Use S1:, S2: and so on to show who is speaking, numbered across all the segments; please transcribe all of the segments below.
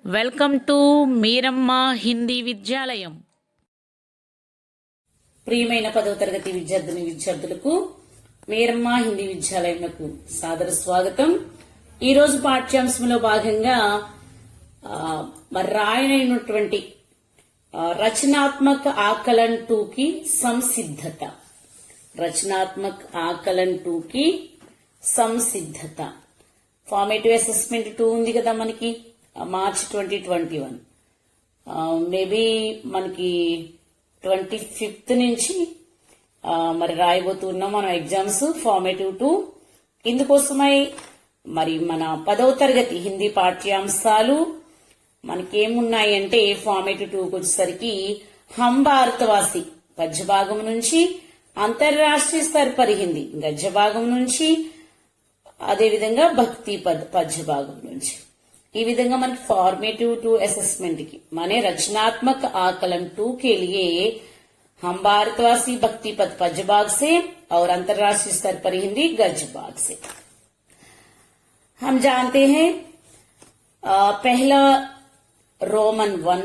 S1: Welcome to మీరమ్మ Hindi విద్యాలయం. ప్రియమైన 10వ తరగతి విద్యార్థులకు మీరమ్మ హిందీ విద్యాలయంకు సాదర స్వాగతం. ఈ రోజు పాఠ్యాంశంలో భాగంగా రాయనైనటువంటి రచనాత్మక ఆకलन 2 की సంసిద్ధత. రచనాత్మక ఆకलन 2 की సంసిద్ధత. ఫార్మేటివ్ అసెస్మెంట్ 2 ఉంది కదా మనకి మార్చ్ 2021. మేబీ మనకి 25th నుంచి మరి రాయబోతున్నాం మనం ఎగ్జామ్స్ ఫార్మేటివ్ 2. ఇందుకోసమై మరి మన 10వ తరగతి హిందీ పాఠ్యాంశాలు మనకేమున్నాయి అంటే ఫార్మేటివ్ 2కి వచ్చేసరికి హం భారతవాసి పద్య భాగం నుంచి అంతర్రాష్ట్రీయ స్థర పరి హిందీ గద్య భాగం నుంచి అదేవిధంగా భక్తి పద్య భాగం నుంచి ఈ విధంగా మనకి फॉर्मेटिव 2 असेसमेंट की माने रचनात्मक आकलन 2 के लिए हम भारतवासी भक्ति पद पद्य भाग से और अंतर्राष्ट्रीय स्तर पर हिंदी गद्य भाग से हम जानते हैं पहला रोमन 1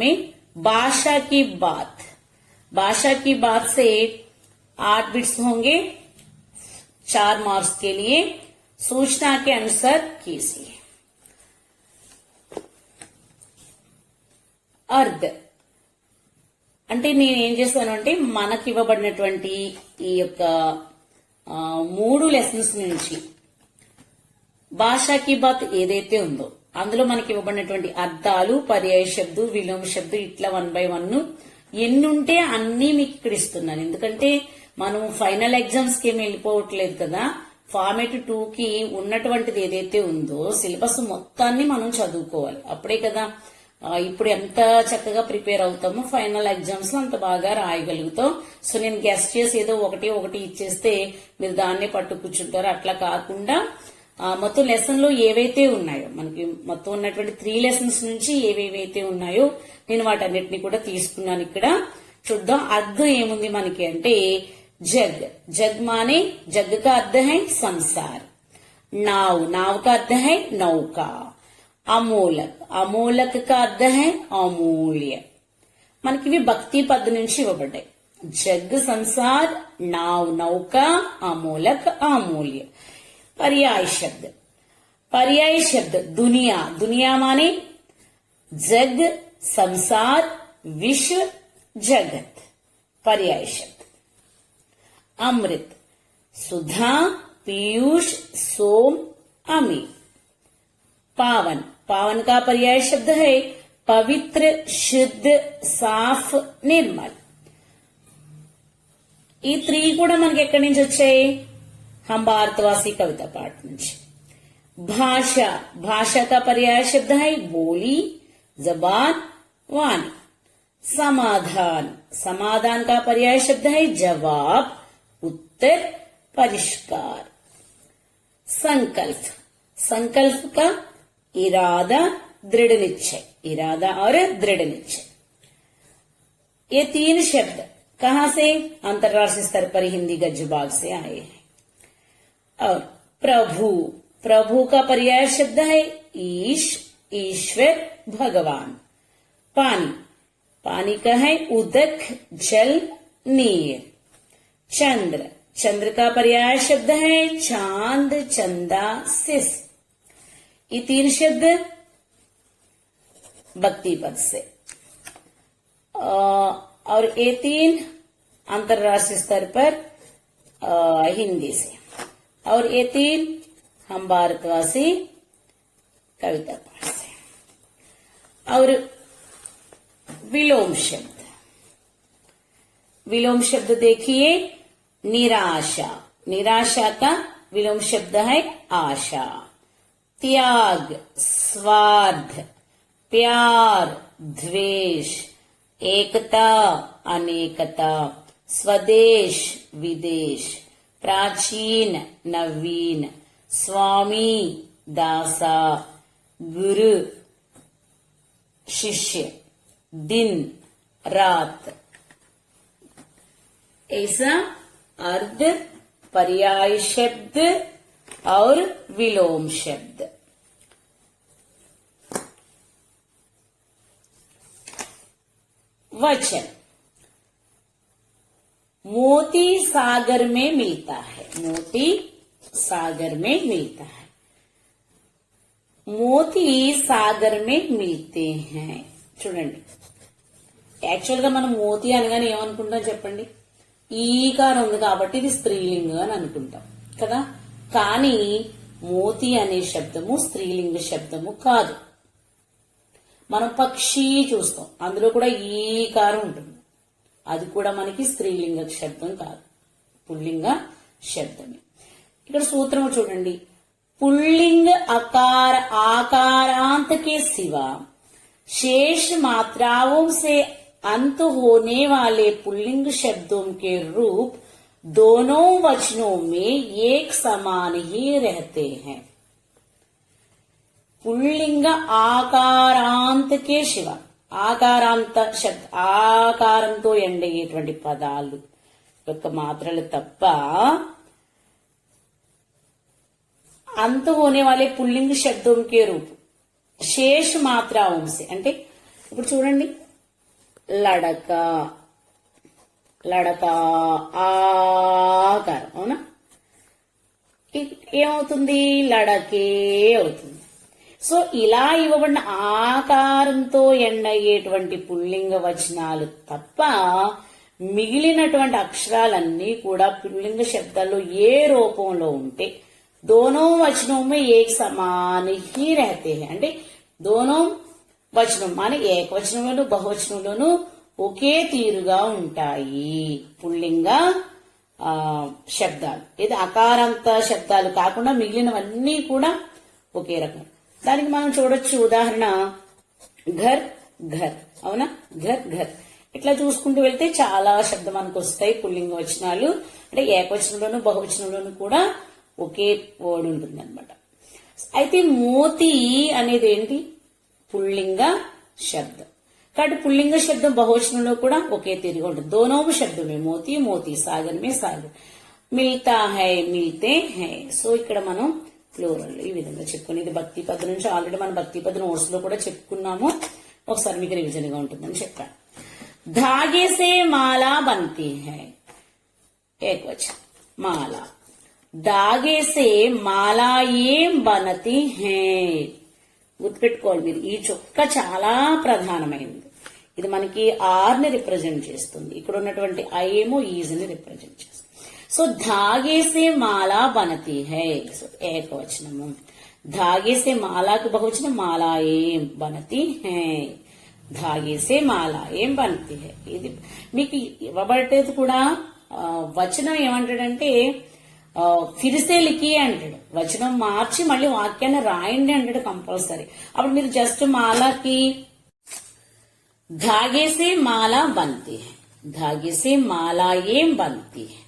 S1: में भाषा की बात से 8 बिट्स होंगे 4 मार्क्स के लिए. सूचना के अनुसार कीजिए. अर्ध అంటే నేనేం చేస్తాను అంటే మనకి ఇవ్వబడినటువంటి ఈ యొక్క 3 లెసన్స్ నుంచి భాషాకి బాత్ ఏదైతే ఉందో అందులో మనకి ఇవ్వబడినటువంటి అర్థాలు పర్యాయ శబ్దు విలోమ శబ్దు ఇట్లా 1 by 1 ఎన్నుంటే అన్ని మీకు ఇక్కడ ఇస్తున్నాను. ఎందుకంటే మనం ఫైనల్ ఎగ్జామ్స్ కి ఏమి వెళ్ళిపోవట్లేదు కదా. ఫార్మేటివ్ 2 కి ఉన్నటువంటిది ఏదైతే ఉందో సిలబస్ మొత్తాన్ని మనం చదువుకోవాలి. అప్పుడే కదా ఇప్పుడు ఎంత చక్కగా ప్రిపేర్ అవుతామో ఫైనల్ ఎగ్జామ్స్ లో అంత బాగా రాయగలుగుతాం. సో నేను గెస్ట్ చేసి ఏదో ఒకటి ఇచ్చేస్తే మీరు దాన్నే పట్టు కూర్చుంటారు. అట్లా కాకుండా మొత్తం లెసన్ లో ఏవైతే ఉన్నాయో మనకి మొత్తం ఉన్నటువంటి 3 లెసన్స్ నుంచి ఏవేవైతే ఉన్నాయో నేను వాటన్నిటిని కూడా తీసుకున్నాను. ఇక్కడ చూద్దాం అర్థం ఏముంది మనకి అంటే जग माने जग का अर्थ है संसार. नाव का अर्थ है नौका. अमोलक का अर्थ है अमूल्य. మనకి ఇవి భక్తి పద్ నుంచి ఇవ్వబడ్డాయి. జగ్ సంసార్ नाव नौका अमोलक अमूल्य. पर्याय शब्द दुनिया माने जग संसार विश्व जगत. पर्याय शब्द अमृत सुधा पीयूष सोम अमी. पावन का पर्याय शब्द है पवित्र शुद्ध साफ निर्मल. ఈ 3 కూడా మనకి ఎక్కడి నుంచి వచ్చాయి हम भारतवासी कविता पाठ నుంచి. भाषा का पर्याय शब्द है बोली जबान वाणी. समाधान का पर्याय शब्द है जवाब उत्तर परिष्कार. संकल्प का इरादा दृढ़ निश्चय. इरादा और दृढ़ निश्चय. ये 3 शब्द कहां से अंतर्राष्ट्रीय स्तर पर हिंदी गद्य भाग से आए हैं. और प्रभु का पर्याय शब्द है ईश्वर भगवान. पानी का है उदक जल नीर. चंद्र का पर्याय शब्द है चांद चंदा सिस. ये 3 शब्द भक्ति पद से और ये 3 अंतर्राष्ट्रीय स्तर पर हिंदी से और ये 3 हम भारतवासी कविता पाठ से. और विलोम शब्द देखिए निराशा का विलोम शब्द है आशा. त्याग स्वार्थ प्यार द्वेष एकता अनेकता स्वदेश विदेश प्राचीन नवीन स्वामी दासा गुरु शिष्य दिन रात. ऐसा अर्ध पर्याय शब्द और विलोम शब्द. वचन मोती सागर में मिलता है, मोती सागर में मिलता है, మోతి సాగర్ మే మిల్తే హై. చూడండి, యాక్చువల్ గా మనం మోతి అనగానే ఏమనుకుంటాం చెప్పండి, ఈకారం ఉంది కాబట్టి ఇది స్త్రీలింగ అని అనుకుంటాం కదా. కానీ మోతి అనే శబ్దము స్త్రీలింగ శబ్దము కాదు. మనం పక్షి చూస్తాం, అందులో కూడా ఈకారం ఉంటుంది, అది కూడా మనకి స్త్రీలింగ శబ్దం కాదు, పుల్లింగ శబ్దమే. ఇక్కడ సూత్రము చూడండి, पुल्लिंग आकार आकारांत के सिवा शेष मात्राओं से अंत होने वाले पुल्लिंग शब्दों के रूप दोनों वचनों में एक समान ही रहते हैं. पुल्लिंग आकारांत के शिवा, ఆకారాంత శబ్ద ఆకారంతో ఎండయ్యేటువంటి పదాలు యొక్క మాత్రలు తప్ప अंत होने वाले पुल्लिंग शब्दों के रूप शेष मात्राओं से, అంటే ఇప్పుడు చూడండి, లడక లడక ఆకారం అవునా, ఏమవుతుంది, లడకే అవుతుంది. సో ఇలా ఇవ్వబడిన ఆకారంతో ఎండయ్యేటువంటి పుల్లింగ వచనాలు తప్ప మిగిలినటువంటి అక్షరాలన్నీ కూడా పుల్లింగ శబ్దాల్లో ఏ రూపంలో ఉంటే दोनों वचनों में एक समान ही रहते हैं. అంటే दोनों వచనం మానే ఏకవచనంలోను బహువచనంలోను ఒకే తీరుగా ఉంటాయి పుల్లింగ శబ్దాలు. ఇది అకారాంత శబ్దాలు కాకుండా మిగిలినవన్నీ కూడా ఒకే రకం. దానికి మనం చూడొచ్చు ఉదాహరణ, ఘర్ ఘర్ అవునా, ఘర్ ఘర్. ఇట్లా చూసుకుంటూ వెళ్తే చాలా శబ్దం మనకు వస్తాయి పుల్లింగ వచనాలు. అంటే ఏకవచనంలోను బహువచనంలోను కూడా ఒకే వర్డ్ ఉంటుంది అనమాట. అయితే మోతి అనేది ఏంటి, పుల్లింగ శబ్దం. కాబట్టి పుల్లింగ శబ్దం బహువచనంలో కూడా ఒకే తీరుగా ఉంటుంది. దోనో శబ్దమే మోతి మోతి, సాగర్ మే సాగర్, మిల్తా హై మిల్తే హై. సో ఇక్కడ మనం ప్లూరల్ ఈ విధంగా చెప్పుకుని, ఇది భక్తి పద నుంచి ఆల్రెడీ మనం భక్తి పద నోట్స్ లో కూడా చెప్పుకున్నాము, ఒకసారి మీకు రివిజన్ గా ఉంటుందని చెప్పాను. ధాగే సే మాలా బంతి హై, ఏకవచనం మాలా. धागे से మాలా ఏం బనతి హై. గుర్తుపెట్టుకోవాలి మీరు, ఈ చొక్క చాలా ప్రధానమైనది. ఇది మనకి ఆర్ ని రిప్రజెంట్ చేస్తుంది, ఇక్కడ ఉన్నటువంటి ఐ ఏమో ఈజ్ ని రిప్రజెంట్ చేస్తుంది. సో ధాగే సే మాలా బనతి హై, సో ఏకవచనము. ధాగే సే మాలాకు బహువచనం మాలా ఏం బనతి హై, ధాగే సే మాలా ఏం బనతి హై. ఇది మీకు ఇవ్వబడేది కూడా వచనం ఏమంటాడంటే ఫిరిసే లిఖి అంటాడు, వచనం మార్చి మళ్ళీ వాక్యాన్ని రాయండి అంటాడు కంపల్సరీ. అప్పుడు మీరు జస్ట్ మాలాకి ధాగేసే మాలా బంతి హై, ధాగేసే మాలా ఏం బంతి హై,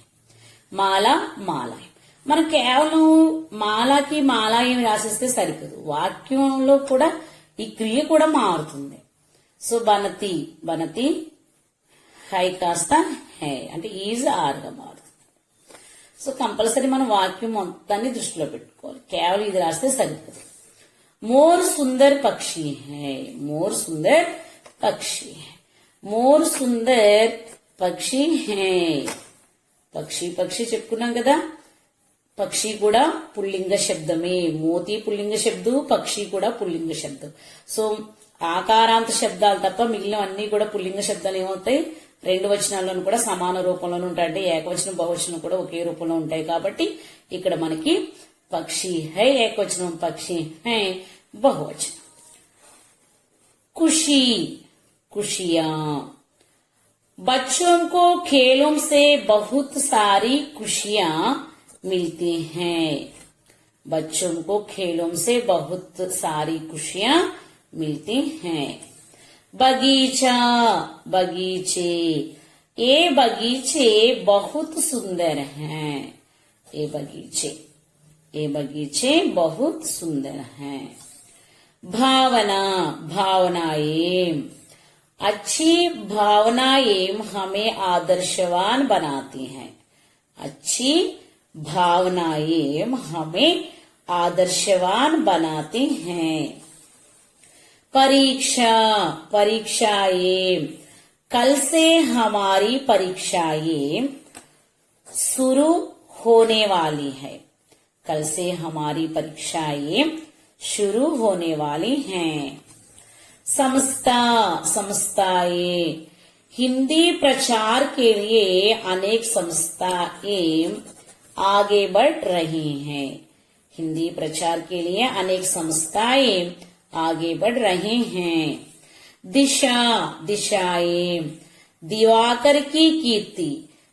S1: మాలా మాలా. మనం కేవలం మాలాకి మాలా ఏం రాసిస్తే సరిపోదు, వాక్యంలో కూడా ఈ క్రియ కూడా మారుతుంది. సో బనతి బనతి, హై కాస్త హై అంటే ఈజ్ ఆర్గా మారుతుంది. సో కంపల్సరీ మనం వాక్యం మొత్తాన్ని దృష్టిలో పెట్టుకోవాలి, కేవలం ఇది రాస్తే సరిపోదు. మోర్ సుందర్ పక్షి హై, మోర్ సుందర్ పక్షి, మోర్ సుందర్ పక్షి హై. పక్షి పక్షి చెప్పుకున్నాం కదా, పక్షి కూడా పుల్లింగ శబ్దమే. మోతి పుల్లింగ శబ్దం, పక్షి కూడా పుల్లింగ శబ్దం. సో ఆకారాంత శబ్దాలు తప్ప మిగిలినవన్నీ కూడా పుల్లింగ శబ్దాలు ఏమవుతాయి, రెండు వచనాల్లోనూ కూడా సమాన రూపంలోనూ ఉంటాయి. అంటే ఏకవచనం బహువచనం కూడా ఒకే రూపంలో ఉంటాయి. కాబట్టి ఇక్కడ మనకి పక్షి హై ఏకవచనం, పక్షి హై బహువచనం. खुशी खुशियां, बच्चों को खेलों से बहुत सारी खुशियां मिलती हैं, बच्चों को खेलों से बहुत सारी खुशियां मिलती हैं. बगीचा बगीचे, ये बगीचे बहुत सुंदर हैं, ये बगीचे बहुत सुंदर हैं. भावना भावनाएं, अच्छी भावनाएं हमें आदर्शवान बनाती हैं, अच्छी भावनाएं हमें आदर्शवान बनाती हैं. परीक्षा परीक्षाएं, कल से हमारी परीक्षाएं शुरू होने वाली है। कल से हमारी परीक्षाएं शुरू होने वाली हैं। संस्थाएं हिंदी प्रचार के लिए अनेक संस्थाएं आगे बढ़ रही हैं। हिंदी प्रचार के लिए अनेक संस्थाएं आगे बढ़ रहे हैं। दिशाएं दिवाकर की कीर्ति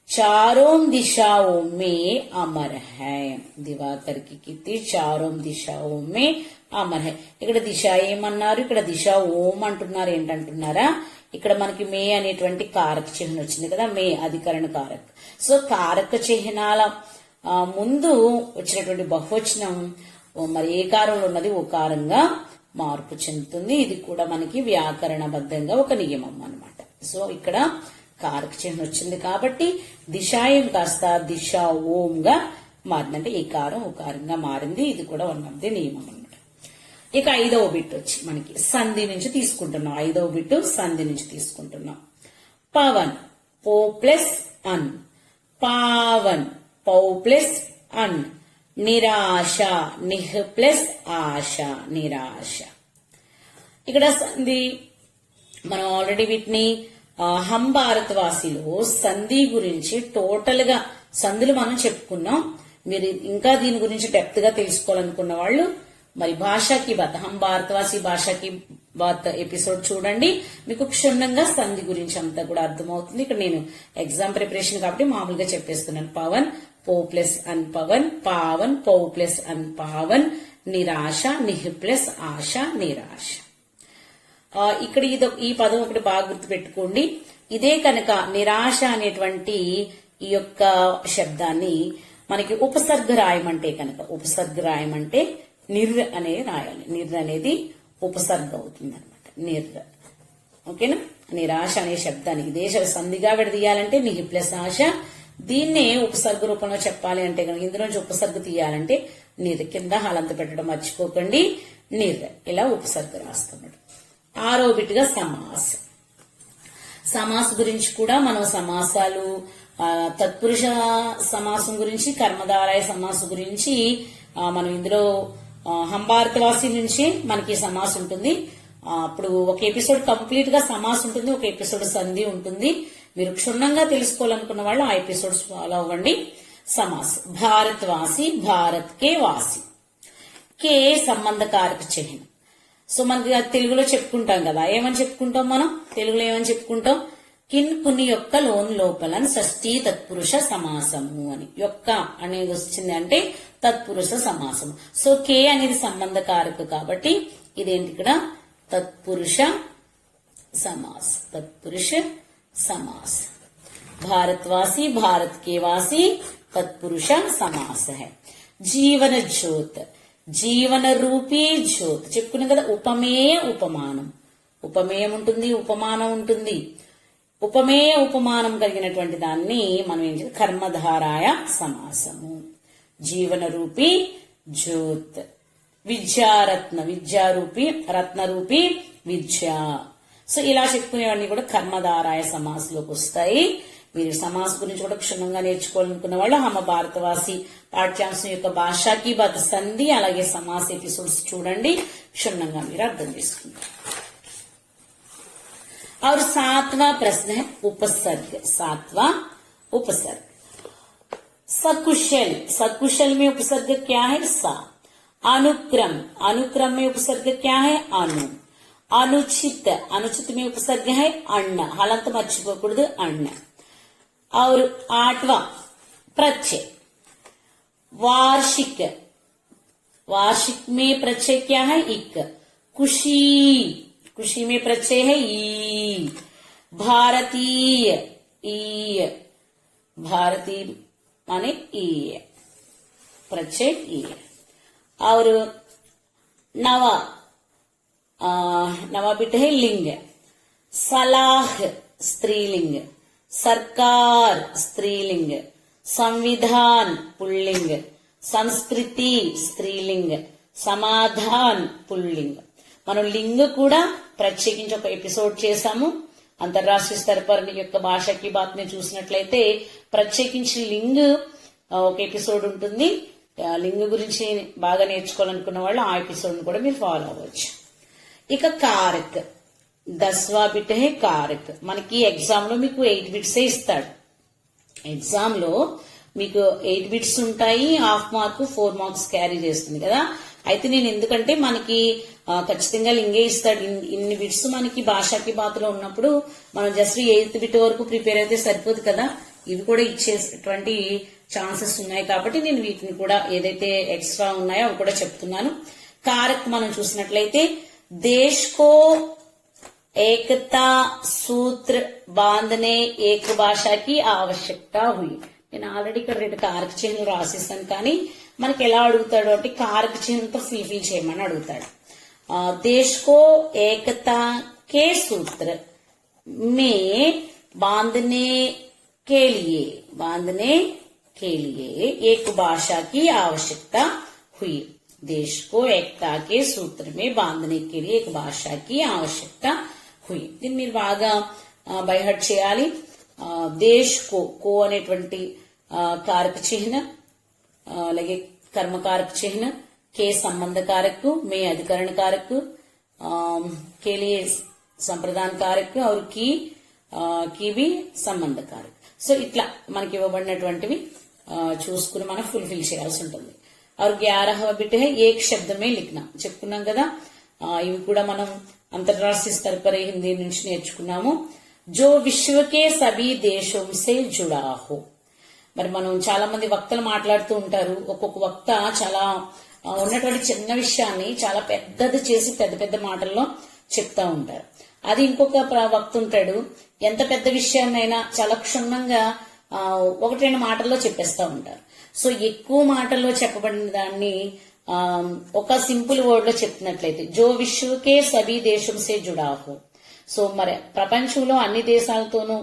S1: चारों दिशाओं में अमर है। दिवाकर की कीर्ति चारों दिशाओं में అమర్ హై. ఇక్కడ దిశ ఏమన్నారు, ఇక్కడ దిశ ఓం అంటున్నారు. ఏంటంటున్నారా, ఇక్కడ మనకి మే అనేటువంటి కారక చిహ్నం వచ్చింది కదా, మే అధికరణ కారక. సో కారక చిహ్నాల ముందు వచ్చినటువంటి బహువచనం మరి ఏ కారంలో ఉన్నది ఓకారంగా మార్పు చెందుతుంది. ఇది కూడా మనకి వ్యాకరణబద్ధంగా ఒక నియమం అన్నమాట. సో ఇక్కడ కారక చిహ్నం వచ్చింది కాబట్టి దిశాయం కాస్త దిశ ఓంగా మారింది, అంటే ఈ కారం ఓకారంగా మారింది. ఇది కూడా వన్ ఆఫ్ ది నియమం అన్నమాట. ఇక 5వ బిట్ వచ్చి మనకి సంధి నుంచి తీసుకుంటున్నాం. 5వ బిట్ సంధి నుంచి తీసుకుంటున్నాం. పవన్ పో ప్లస్ అన్, పావన్ పౌ ప్లస్ అన్, నిరాశ నిహ్ ప్లస్ ఆశ, నిరాశ. ఇక్కడ సంధి మనం ఆల్రెడీ వీటిని హం భారత్ వాసిలో సంధి గురించి టోటల్ గా సంధులు మనం చెప్పుకున్నాం. మీరు ఇంకా దీని గురించి డెప్త్ గా తెలుసుకోవాలనుకున్న వాళ్ళు మరి భాషాకి బాత్, హం భారతవాసి భాషాకి బాత్ ఎపిసోడ్ చూడండి, మీకు క్షుణ్ణంగా సంధి గురించి అంతా కూడా అర్థమవుతుంది. ఇక్కడ నేను ఎగ్జామ్ ప్రిపరేషన్ కాబట్టి మామూలుగా చెప్పేస్తున్నాను. పవన్ పో ప్లస్ అన్ పవన్, పావన్ పౌ ప్లస్ అన్ పావన్, నిరాశ నిహ్ ప్లస్ ఆశ, నిరాశ. ఇక్కడ ఈ పదం ఒకటి బాగా గుర్తు పెట్టుకోండి. ఇదే కనుక నిరాశ అనేటువంటి ఈ యొక్క శబ్దాన్ని మనకి ఉపసర్గ రాయమంటే కనుక, ఉపసర్గ రాయమంటే నిర్ అనేది రాయాలి. నిర్ అనేది ఉపసర్గ అవుతుంది అనమాట, నిర్. ఓకేనా, నిరాశ అనే శబ్దాన్ని ఇదే సంధిగా విడదీయాలంటే నిహ్ ప్లస్ ఆశ. దీన్నే ఉపసర్గ రూపంలో చెప్పాలి అంటే కనుక ఇందులోంచి ఉపసర్గ తీయాలంటే నిర్, కింద హలంత పెట్టడం మర్చిపోకండి, నిర్. ఇలా ఉపసర్గ రాస్తున్నాడు. 6వ బిట్గా సమాస్. సమాస్ గురించి కూడా మనం సమాసాలు తత్పురుష సమాసం గురించి, కర్మధారయ సమాసం గురించి మనం ఇందులో హంభారతవాసి నుంచి మనకి సమాస్ ఉంటుంది. అప్పుడు ఒక ఎపిసోడ్ కంప్లీట్ గా సమాస్ ఉంటుంది, ఒక ఎపిసోడ్ సంధి ఉంటుంది. మీరు క్షుణ్ణంగా తెలుసుకోవాలనుకున్న వాళ్ళు ఆ ఎపిసోడ్స్ ఫాలో అవ్వండి. సమాస్ భారతవాసి, భారత్ కే వాసి, కే సంబంధకారక చిహ్నం. సో మనకి తెలుగులో చెప్పుకుంటాం కదా, ఏమని చెప్పుకుంటాం మనం తెలుగులో ఏమని చెప్పుకుంటాం, కిన్ కుని యొక్క లోన్ లోపల షష్ఠీ తత్పురుష సమాసము అని. యొక్క అనేది వచ్చింది అంటే తత్పురుష సమాసము. సో కే అనేది సంబంధకారక కాబట్టి ఇదేంటి ఇక్కడ తత్పురుష సమాస్, తత్పురుష సమాస్. భారతవాసి, భారత్ కే వాసి తత్పురుష సమాస హై. జీవన జ్యోత్, జీవన రూపీ జ్యోత్ చెప్పుకున్నాం కదా. ఉపమేయ ఉపమానం, ఉపమేయం ఉంటుంది, ఉపమానం ఉంటుంది. ఉపమేయ ఉపమానం కలిగినటువంటి దాన్ని మనం ఏం చేయాలి, కర్మధారాయ సమాసము. జీవన రూపీ జ్యోత్. విద్యారత్న, విద్యారూపి, రత్నరూపి విద్య. సో ఇలా చెప్పుకునేవన్నీ కూడా కర్మధారాయ సమాసంలోకి వస్తాయి. మీరు సమాస్ గురించి కూడా క్షుణ్ణంగా నేర్చుకోవాలనుకున్న వాళ్ళు హమ భారతవాసి పాఠ్యాంశం యొక్క భాషాకి బాత్ సంధి అలాగే సమాస్ ఎపిసోడ్స్ చూడండి, క్షుణ్ణంగా మీరు అర్థం చేసుకుంటారు. और 7वां प्रश्न है उपसर्ग. 7वां उपसर्ग. सकुशल, सकुशल में उपसर्ग क्या है, सा. अनुक्रम, अनुक्रम में उपसर्ग क्या है, अनु. अनुचित, अनुचित में उपसर्ग है अण्ण, हलंत मर्चिपोकूडదు अण्ण. और 8वां प्रत्यय. वार्षिक, वार्षिक में प्रत्यय क्या है, इक. खुशी, खुशी में प्रत्यय है ई. भारतीय, ई, भारतीय माने ई, प्रत्यय ई. और नवा, नवा बिट है लिंग. सलाह स्त्रीलिंग, सरकार स्त्रीलिंग, संविधान पुल्लिंग, संस्कृति स्त्रीलिंग, समाधान पुल्लिंग. మనం లింగ కూడా ప్రత్యేకించి ఒక ఎపిసోడ్ చేశాము. అంతర్రాష్ట్రీయ స్तर पर యొక్క భాషకి బాత్ ని చూసినట్లయితే ప్రత్యేకించి లింగ్ ఒక ఎపిసోడ్ ఉంటుంది. లింగ్ గురించి బాగా నేర్చుకోవాలనుకున్న వాళ్ళు ఆ ఎపిసోడ్ కూడా మీరు ఫాలో అవ్వచ్చు. ఇక కారక్ 10వాं బిట్ హే కారక్. మనకి ఎగ్జామ్ లో మీకు 8 బిట్సే ఇస్తాడు. ఎగ్జామ్ లో మీకు 8 బిట్స్ ఉంటాయి, హాఫ్ మార్క్ 4 మార్క్స్ క్యారీ చేస్తుంది కదా. అయితే నేను ఎందుకంటే మనకి ఖచ్చితంగా లింగే ఇస్తాడు. ఇన్ని బిట్స్ మనకి భాషకి బాతులో ఉన్నప్పుడు మనం జస్ట్ 8th బిట్ వరకు ప్రిపేర్ అయితే సరిపోదు కదా. ఇవి కూడా ఇచ్చేటువంటి ఛాన్సెస్ ఉన్నాయి కాబట్టి నేను వీటిని కూడా ఏదైతే ఎక్స్ట్రా ఉన్నాయో అవి కూడా చెప్తున్నాను. కారక్ మనం చూసినట్లయితే దేశ్ కో ఏకతా సూత్ర బాంధనే ఏక భాషకి ఆవశ్యకత హుయి. నేను ఆల్రెడీ ఇక్కడ 2 కారక చిహ్నలు రాసేసాను, కానీ మనకి ఎలా అడుగుతాడు అంటే కారక చిహ్నంతో ఫిల్ చేయమని అడుగుతాడు. देश को एकता के सूत्र में बांधने के लिए एक भाषा की आवश्यकता हुई. देश को एकता के सूत्र में बांधने के लिए एक भाषा की आवश्यकता हुई. దీన్ని మీరు బాగా బైహర్ట్ చేయాలి. దేశ్ కో అనేటువంటి కారక చిహ్న, అలాగే कर्मकारक चिन्ह, के संबंध कारक, में अधिकरण कारक, के लिए संप्रदान कारक और की भी సంబంధ కారక్. సో ఇట్లా మనకి ఇవ్వబడినటువంటివి చూసుకుని మనం ఫుల్ఫిల్ చేయాల్సి ఉంటుంది. और 11वां बिट है एक शब्द में लिखना. చెప్పుకున్నాం కదా, ఇవి కూడా మనం అంతర్రాష్ట్రీయ स्तर पर హిందీ నుంచి నేర్చుకున్నాము. जो विश्व के सभी देशों से जुड़ा हो. మరి మనం చాలా మంది వక్తలు మాట్లాడుతూ ఉంటారు. ఒక్కొక్క వక్త చాలా ఉన్నటువంటి చిన్న విషయాన్ని చాలా పెద్దది చేసి పెద్ద పెద్ద మాటల్లో చెప్తా ఉంటారు. అది ఇంకొక వక్త ఉంటాడు, ఎంత పెద్ద విషయాన్నైనా చాలా క్షుణ్ణంగా 1-2 మాటల్లో చెప్పేస్తా ఉంటారు. సో ఎక్కువ మాటల్లో చెప్పబడిన దాన్ని ఒక సింపుల్ వర్డ్ లో చెప్తున్నట్లయితే జో విశ్వకే సభీ దేశం సే జుడా హో. సో మరి ప్రపంచంలో అన్ని దేశాలతోనూ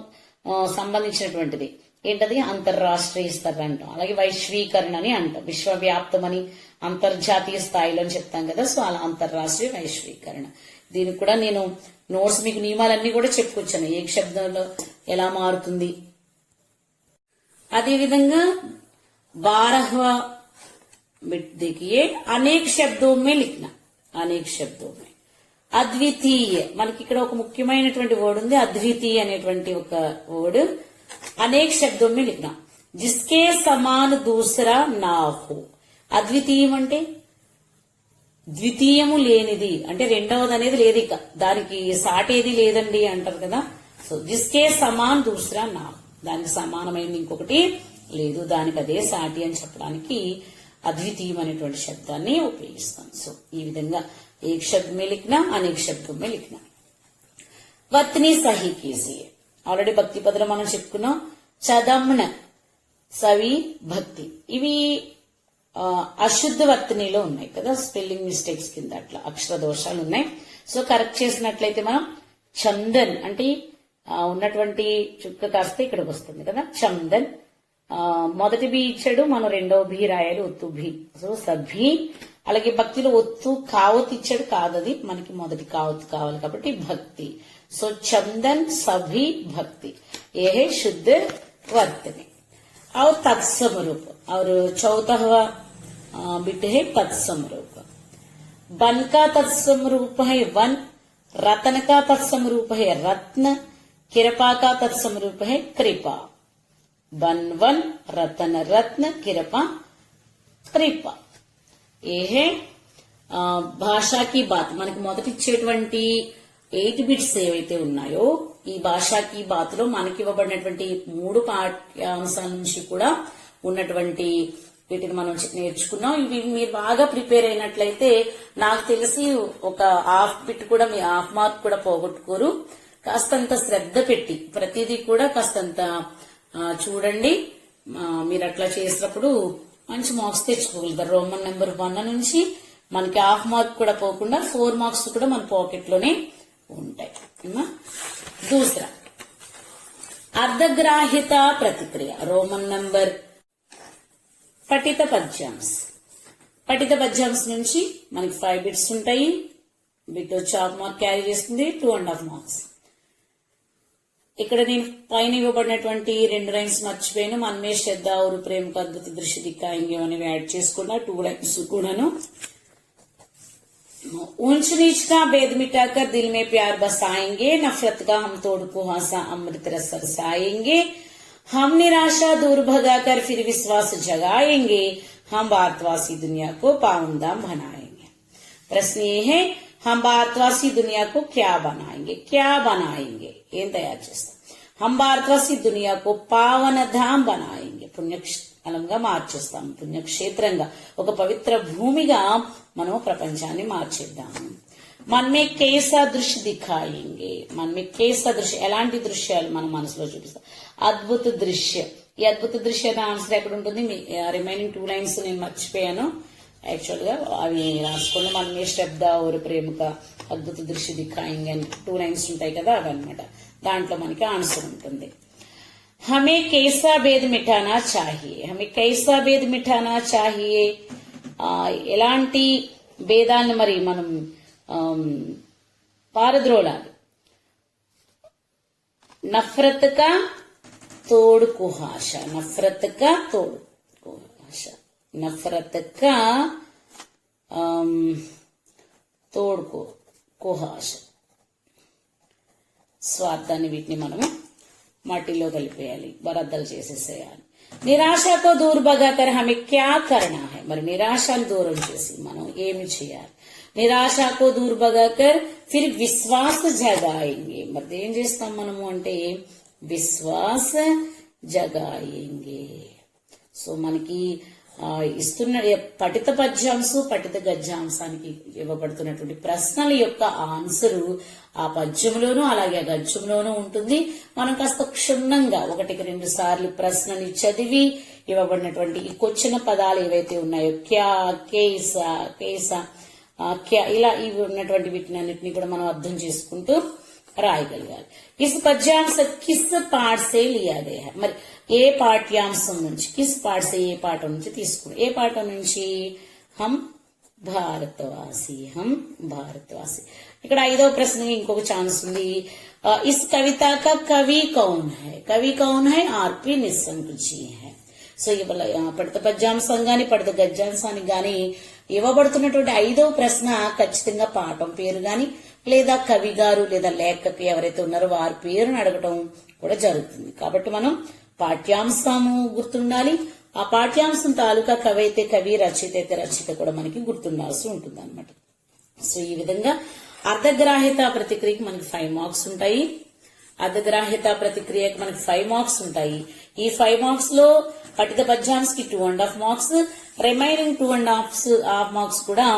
S1: సంబంధించినటువంటిది ఏంటది, అంతర్రాష్ట్రీయ స్థాయి అంటాం. అలాగే వైశ్వీకరణ అని అంటాం. విశ్వవ్యాప్తమని అంతర్జాతీయ స్థాయిలో అని చెప్తాం కదా. సో అలా అంతర్రాష్ట్రీయ వైశ్వీకరణ. దీనికి కూడా నేను నోట్స్ మీకు నియమాలన్నీ కూడా చెప్పుకొచ్చాను, ఏ శబ్దంలో ఎలా మారుతుంది. అదేవిధంగా 12वां बिट देखिए, అనేక శబ్దों में लिखना. అనేక శబ్దों में అద్వితీయ, మనకి ఇక్కడ ఒక ముఖ్యమైనటువంటి వర్డ్ ఉంది, అద్వితీయ అనేటువంటి ఒక వర్డ్. అనేక శబ్దों में लिखना जिसके समान दूसरा ना हो. అద్వితీయం అంటే ద్వితీయము లేనిది, అంటే రెండవది అనేది లేదు, ఇక దానికి సాటేది లేదండి అంటారు కదా. సో జిస్కే సమాన్ దూసరా నా, దానికి సమానమైనది ఇంకొకటి లేదు, దానికి అదే సాటి అని చెప్పడానికి అద్వితీయం అనేటువంటి శబ్దాన్ని ఉపయోగిస్తాం. సో ఈ విధంగా ఏక శబ్ద మే లిఖనా, అనేక శబ్దం మే లిఖనా. వత్ని సహీ కీజియే. ఆల్రెడీ భక్తి పదం మనం చెప్పుకున్నాం. చదమ్న, సవి, భక్తి, ఇవి అశుద్ధ వర్తనీలో ఉన్నాయి కదా, స్పెల్లింగ్ మిస్టేక్స్ కింద అట్లా అక్షర దోషాలు ఉన్నాయి. సో కరెక్ట్ చేసినట్లయితే మనం చందన్ అంటే ఉన్నటువంటి చుక్క కాస్త ఇక్కడికి వస్తుంది కదా, చందన్. మొదటి బి ఇచ్చాడు, మనం రెండవ బి రాయాలి, ఒత్తు బి. సో సభి. అలాగే భక్తిలో ఒత్తు కావత్ ఇచ్చాడు, కాదది మనకి మొదటి కావత్ కావాలి కాబట్టి భక్తి. సో చందన్, సభి, భక్తి, ఏ హే శుద్ధ వర్తని. और तत्सम रूप. और 14वां बिट है तत्सम रूप. बन का तत्सम रूप है वन, रतन का तत्सम रूप है रत्न, कृपा का तत्सम रूप है कृपा. बन वन, रतन रत्न, कृपा कृपा. ये है భాషా की बात. మనకి మొదటి ఇచ్చేటువంటి 8 బిట్స్ ఏవైతే ఉన్నాయో ఈ భాషా की बात లో మనకి ఇవ్వబడినటువంటి 3 పాఠ్యాంశాల నుంచి కూడా ఉన్నటువంటి వీటిని మనం నేర్చుకున్నాం. ఇవి మీరు బాగా ప్రిపేర్ అయినట్లయితే నాకు తెలిసి ఒక హాఫ్ బిట్ కూడా, మీ హాఫ్ మార్క్ కూడా పోగొట్టుకోరు. కాస్తంత శ్రద్ధ పెట్టి ప్రతిదీ కూడా కాస్తంత చూడండి. మీరు అట్లా చేసినప్పుడు మంచి మార్క్స్ తెచ్చుకోగలుగుతారు. రోమన్ నెంబర్ 1 నుంచి మనకి హాఫ్ మార్క్ కూడా పోకుండా 4 మార్క్స్ కూడా మన పాకెట్ లోనే ఉంటాయి. दूसरा अर्धग्राह्यత प्रतिक्रिయ. Roman number పఠిత పద్యాంశ. పఠిత పద్యాంశ నుంచి మనకి 5 బిట్స్ ఉంటాయి. బిట్ వచ్చి హాఫ్ మార్క్ క్యారీ చేస్తుంది, 2.5 మార్క్స్. ఇక్కడ నేను పైన ఇవ్వబడినటువంటి 2 లైన్స్ మర్చిపోయాను. మన్మే శ్రద్ధ और प्रेम का अद्भुत दृश्य दिखाएंगे అనేవి యాడ్ చేసుకున్నా. 2 లైన్స్ కూడాను. ऊंच नीच का भेद मिटाकर दिल में प्यार बसाएंगे, नफरत का हम तोड़ कुहासा अमृत रस बरसाएंगे, हम निराशा दूर भगाकर फिर विश्वास जगाएंगे, हम भारतवासी दुनिया को पावनदाम बनाएंगे. प्रश्न ये है, हम भारतवासी दुनिया को क्या बनाएंगे? क्या बनाएंगे? ఏం తయారు చేస్తాం? हम भारतवासी दुनिया को पावनधाम बनाएंगे. పుణ్యస్థలంగా మార్చేస్తాం. పుణ్యక్షేత్రంగా, ఒక పవిత్ర భూమిగా మనం ప్రపంచాన్ని మార్చేద్దాం. మనమే కేసా దృశ్య దిఖాయింగే. మనమే కేసా దృశ్య, ఎలాంటి దృశ్యాలు మన మనసులో చూపిస్తాం? అద్భుత దృశ్య. ఈ అద్భుత దృశ్య ఆన్సర్ ఎక్కడ ఉంటుంది? రిమైనింగ్ 2 లైన్స్ నేను మర్చిపోయాను. యాక్చువల్ గా అవి రాసుకుని మనమే శ్రద్ధ और प्रेम का అద్భుత దృశ్య దిఖాయింగే అని 2 లైన్స్ ఉంటాయి కదా, అవన్నమాట. దాంట్లో మనకి ఆన్సర్ ఉంటుంది. हमें कैसा भेद मिटाना चाहिए? हमें कैसा भेद मिटाना चाहिए? ఎలాంటి భేదాన్ని మరి మనం పారద్రోలాలి? నఫరత్ కా తోడు కుహాష. నఫరత్ కా తోడు కుహాష. నఫరత్ కా తోడు కుహాష. స్వార్థాన్ని, వీటిని మనము మట్టిలో కలిపేయాలి, బరద్దలు చేసేసేయాలి. నిరాశకు దూర్ భగాకర్ హమే క్యా కర్నా హై? మరి నిరాశను దూరం చేసి మనం ఏమి చేయాలి? నిరాశకు దూర్ భగాకర్ ఫిర్ విశ్వాస జగాయింగే. మరి ఏం చేస్తాం మనము అంటే విశ్వాస జగాయింగే. సో మనకి ఇస్తున్న పఠిత పద్యాంశం, పఠిత గద్యాంశానికి ఇవ్వబడుతున్నటువంటి ప్రశ్నల యొక్క ఆన్సరు ఆ పద్యంలోనూ అలాగే గద్యంలోనూ ఉంటుంది. మనం కాస్త క్షుణ్ణంగా 1-2 సార్లు ప్రశ్నని చదివి ఇవ్వబడినటువంటి ఈ కొచ్చిన పదాలు ఏవైతే ఉన్నాయో క్యా, కేసా, కేసా, క్యా, ఇలా ఇవి ఉన్నటువంటి వీటిని అన్నింటినీ కూడా మనం అర్థం చేసుకుంటూ రాయగలగాలి. ఇస్ పద్యాంశ కిస్ పాఠ సే లియా గయా. మరి ఏ పాఠ్యాంశం నుంచి, కిస్ పాఠ సే ఏ పాఠం నుంచి తీసుకున్నాం? ఏ పాఠం నుంచి? హం భారతవాసి. హం భారతవాసి. ఇక్కడ 5వ ప్రశ్న ఇంకొక ఛాన్స్ ఉంది. ఇస్ కవిత కా కవి కౌన్ హై? కవి కౌన్ హై? ఆర్పి నిశంక్ జీ హై. సో పఠిత పద్యాంశం గాని పఠిత గద్యాంశానికి గాని ఇవ్వబడుతున్నటువంటి 5వ ప్రశ్న ఖచ్చితంగా పాఠం పేరు గాని లేదా కవి గారు లేదా లేఖకు ఎవరైతే ఉన్నారో వారి పేరును అడగటం కూడా జరుగుతుంది. కాబట్టి మనం పాఠ్యాంశము గుర్తుండాలి. ఆ పాఠ్యాంశం తాలూకా కవి అయితే కవి, రచయిత అయితే రచయిత కూడా మనకి గుర్తుండాల్సి ఉంటుంది అనమాట. సో ఈ విధంగా అర్ధగ్రాహ్యత ప్రతిక్రియకి మనకి 5 మార్క్స్ ఉంటాయి. అర్ధగ్రాహ్యత ప్రతిక్రియకి మనకి 5 మార్క్స్ ఉంటాయి. ఈ 5 మార్క్స్ లో పఠిత పద్యాంశకి 2.5 మార్క్స్, రిమైనింగ్ 2.5 మార్క్స్ కూడా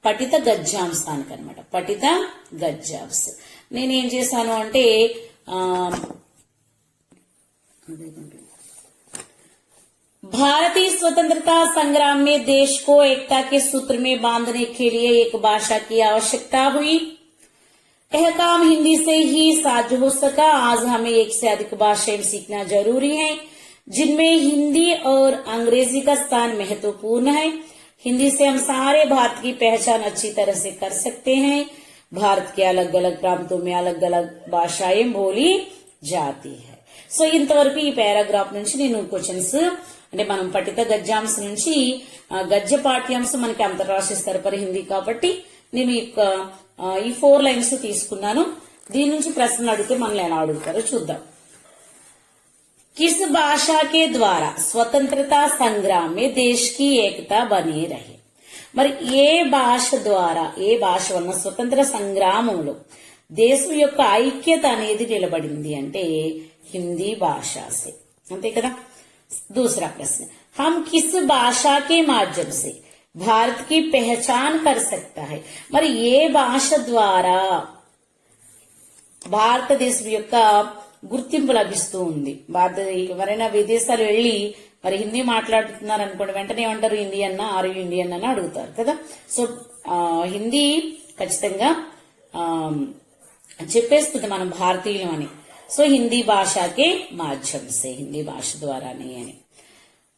S1: పఠిత గద్యాంశానికి అనమాట. పఠిత గద్యాంశ. నేనేం చేశాను అంటే भारतीय स्वतंत्रता संग्राम में देश को एकता के सूत्र में बांधने के लिए एक भाषा की आवश्यकता हुई. यह काम हिंदी से ही साध्य हो सका. आज हमें 1 से अधिक भाषाएं सीखना जरूरी है, जिनमें हिंदी और अंग्रेजी का स्थान महत्वपूर्ण है. हिंदी से हम सारे भारत की पहचान अच्छी तरह से कर सकते हैं. भारत के अलग अलग प्रांतों में अलग अलग भाषाएं बोली जाती है. సో ఇంతవరకు ఈ పారాగ్రాఫ్ నుంచి నేను క్వశ్చన్స్ అంటే మనం పఠిత గద్యాంశం నుంచి గద్య పాఠ్యాంశం మనకి అంతర్రాష్ట్రీయ స్తరపరి హిందీ కాబట్టి నేను ఈ 4 లైన్స్ తీసుకున్నాను. దీని నుంచి ప్రశ్నలు అడిగితే మనల్ని ఎలా అడుగుతారో చూద్దాం. किस भाषा के द्वारा स्वतंत्रता संग्राम में देश की एकता बनी रहे? మరి ఏ భాష ద్వారా, ఏ భాష వలన స్వతంత్ర సంగ్రామంలో దేశం యొక్క ఐక్యత అనేది నిలబడింది అంటే హిందీ భాష से. అంతే కదా. दूसरा प्रश्न, हम किस भाषा के माध्यम से भारत की पहचान कर सकता है? మరి ఏ భాష ద్వారా భారతదేశం యొక్క గుర్తింపు లభిస్తూ ఉంది? ఎవరైనా విదేశాలు వెళ్లి మరి హిందీ మాట్లాడుతున్నారు అనుకోండి, వెంటనే ఏమంటారు? ఇండియన్ ఆర్ ఇండియన్ అని అడుగుతారు కదా. సో హిందీ ఖచ్చితంగా చెప్పేస్తుంది మనం భారతీయులం అని. సో हिंदी भाषा के माध्यम से, हिंदी भाषा द्वारा नहीं है.